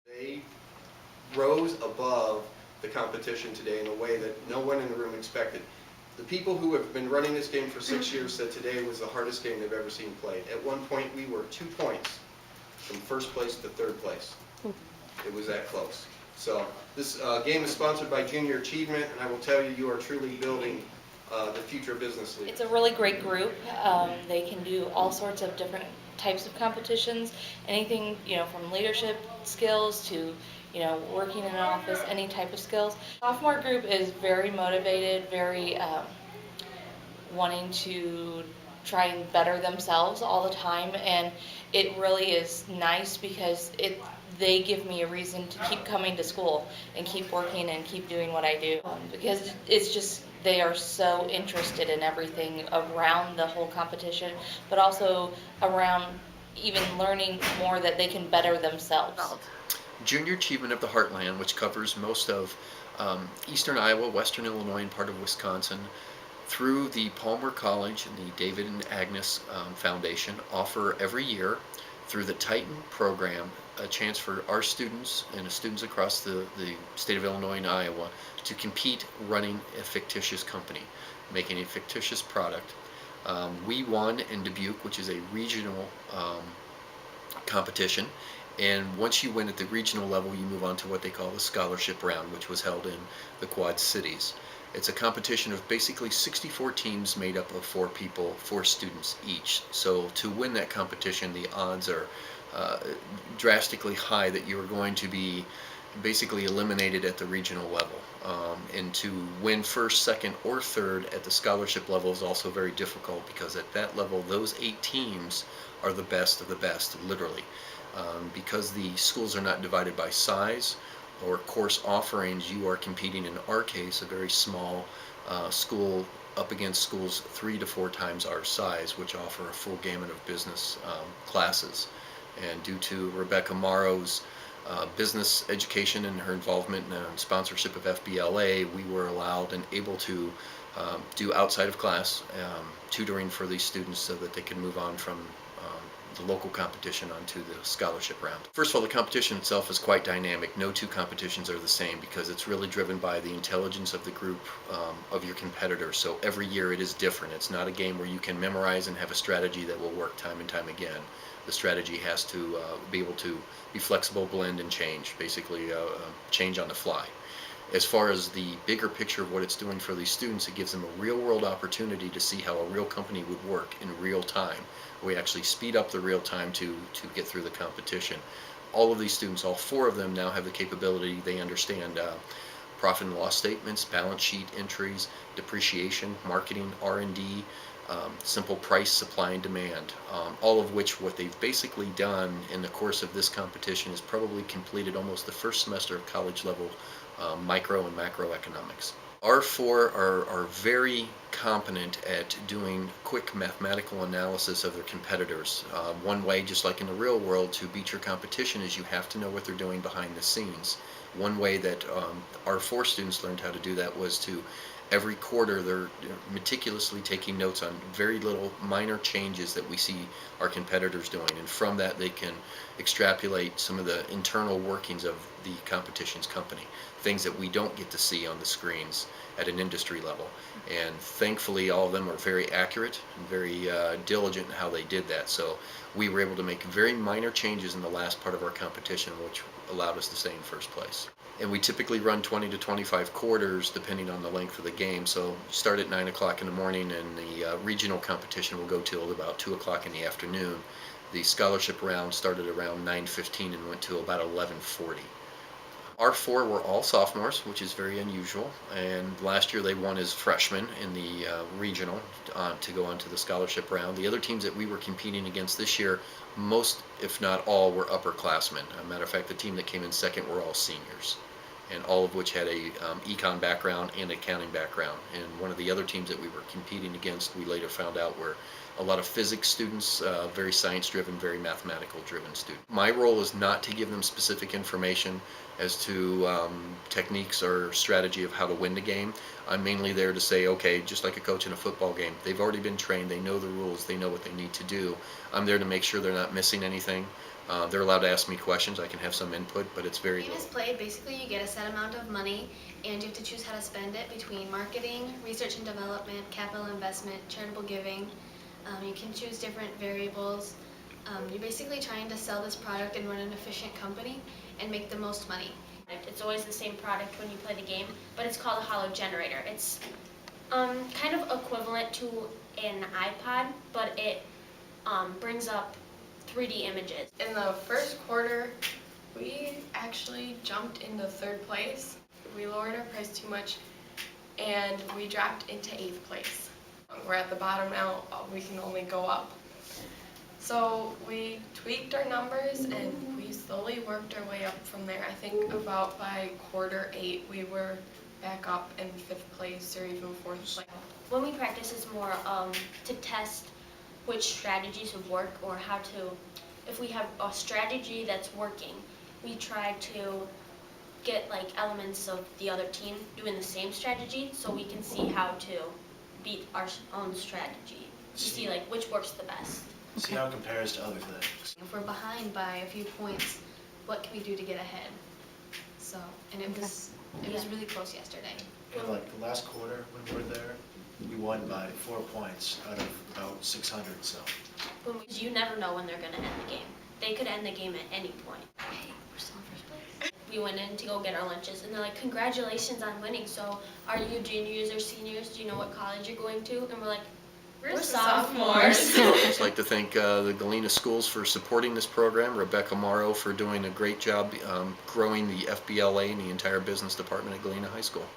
They rose above the competition today in a way that no one in the room expected. The people who have been running this game for 6 years said today was the hardest game they've ever seen played. At one point, we were 2 points from first place to third place. It was that close. So this game is sponsored by Junior Achievement, and I will tell you, you are truly building the future business leader. It's a really great group. They can do all sorts of different types of competitions, anything, from leadership skills to, working in an office, any type of skills. Sophomore group is very motivated, very wanting to try and better themselves all the time, and it really is nice because they give me a reason to keep coming to school and keep working and keep doing what I do, because it's just they are so interested in everything around the whole competition, but also around even learning more that they can better themselves. Junior Achievement of the Heartland, which covers most of eastern Iowa, western Illinois, and part of Wisconsin, through the Palmer College and the David and Agnes Foundation, offer every year through the Titan program a chance for our students and students across the state of Illinois and Iowa to compete running a fictitious company, making a fictitious product. We won in Dubuque, which is a regional competition, and once you win at the regional level, you move on to what they call the scholarship round, which was held in the Quad Cities. It's a competition of basically 64 teams made up of 4 people, 4 students each. So to win that competition, the odds are drastically high that you're going to be basically eliminated at the regional level. And to win first, second, or third at the scholarship level is also very difficult, because at that level, those 8 teams are the best of the best, literally. Because the schools are not divided by size or course offerings, you are competing, in our case, a very small school up against schools 3 to 4 times our size, which offer a full gamut of business classes. And due to Rebecca Morrow's business education and her involvement and sponsorship of FBLA, we were allowed and able to do outside of class tutoring for these students so that they can move on from the local competition onto the scholarship round. First of all, the competition itself is quite dynamic. No 2 competitions are the same, because it's really driven by the intelligence of the group of your competitors. So every year it is different. It's not a game where you can memorize and have a strategy that will work time and time again. The strategy has to be able to be flexible, blend, and change, basically change on the fly. As far as the bigger picture of what it's doing for these students, it gives them a real-world opportunity to see how a real company would work in real time. We actually speed up the real time to get through the competition. All of these students, all 4 of them, now have the capability. They understand profit and loss statements, balance sheet entries, depreciation, marketing, R&D, simple price, supply and demand, all of which what they've basically done in the course of this competition is probably completed almost the first semester of college level micro and macroeconomics. Our 4 are very competent at doing quick mathematical analysis of their competitors. One way, just like in the real world, to beat your competition is you have to know what they're doing behind the scenes. One way that our 4 students learned how to do that was to every quarter they're meticulously taking notes on very little minor changes that we see our competitors doing, and from that they can extrapolate some of the internal workings of the competition's company, things that we don't get to see on the screens at an industry level. And thankfully all of them are very accurate and very diligent in how they did that. So we were able to make very minor changes in the last part of our competition, which allowed us to stay in first place. And we typically run 20 to 25 quarters depending on the length of the game. So start at 9 o'clock in the morning, and the regional competition will go till about 2 o'clock in the afternoon. The scholarship round started around 9:15 and went to about 11:40. Our 4 were all sophomores, which is very unusual, and last year they won as freshmen in the regional to go on to the scholarship round. The other teams that we were competing against this year, most, if not all, were upperclassmen. As a matter of fact, the team that came in second were all seniors, and all of which had a econ background and accounting background. And one of the other teams that we were competing against, we later found out, were a lot of physics students, very science-driven, very mathematical-driven students. My role is not to give them specific information as to techniques or strategy of how to win the game. I'm mainly there to say, okay, just like a coach in a football game, they've already been trained, they know the rules, they know what they need to do. I'm there to make sure they're not missing anything. They're allowed to ask me questions, I can have some input, but it's very Game is played, basically you get a set amount of money and you have to choose how to spend it between marketing, research and development, capital investment, charitable giving. You can choose different variables. You're basically trying to sell this product and run an efficient company and make the most money. It's always the same product when you play the game, but it's called a hollow generator. It's kind of equivalent to an iPod, but it brings up 3D images. In the first quarter, we actually jumped into third place. We lowered our price too much, and we dropped into 8th place. We're at the bottom now, we can only go up. So we tweaked our numbers, and we slowly worked our way up from there. I think about by quarter 8, we were back up in 5th place or even 4th place. When we practice, it's more to test which strategies would work, or how to, if we have a strategy that's working, we try to get like elements of the other team doing the same strategy so we can see how to beat our own strategy, to see like which works the best. See how it compares to other things. If we're behind by a few points, what can we do to get ahead? So, and it was really close yesterday. And like the last quarter when we were there, we won by 4 points out of about 600, so. You never know when they're going to end the game. They could end the game at any point. Hey, we're still in first place. We went in to go get our lunches, and they're like, congratulations on winning. So are you juniors or seniors? Do you know what college you're going to? And we're like, we're sophomores. I'd just like to thank the Galena schools for supporting this program, Rebecca Morrow for doing a great job growing the FBLA and the entire business department at Galena High School.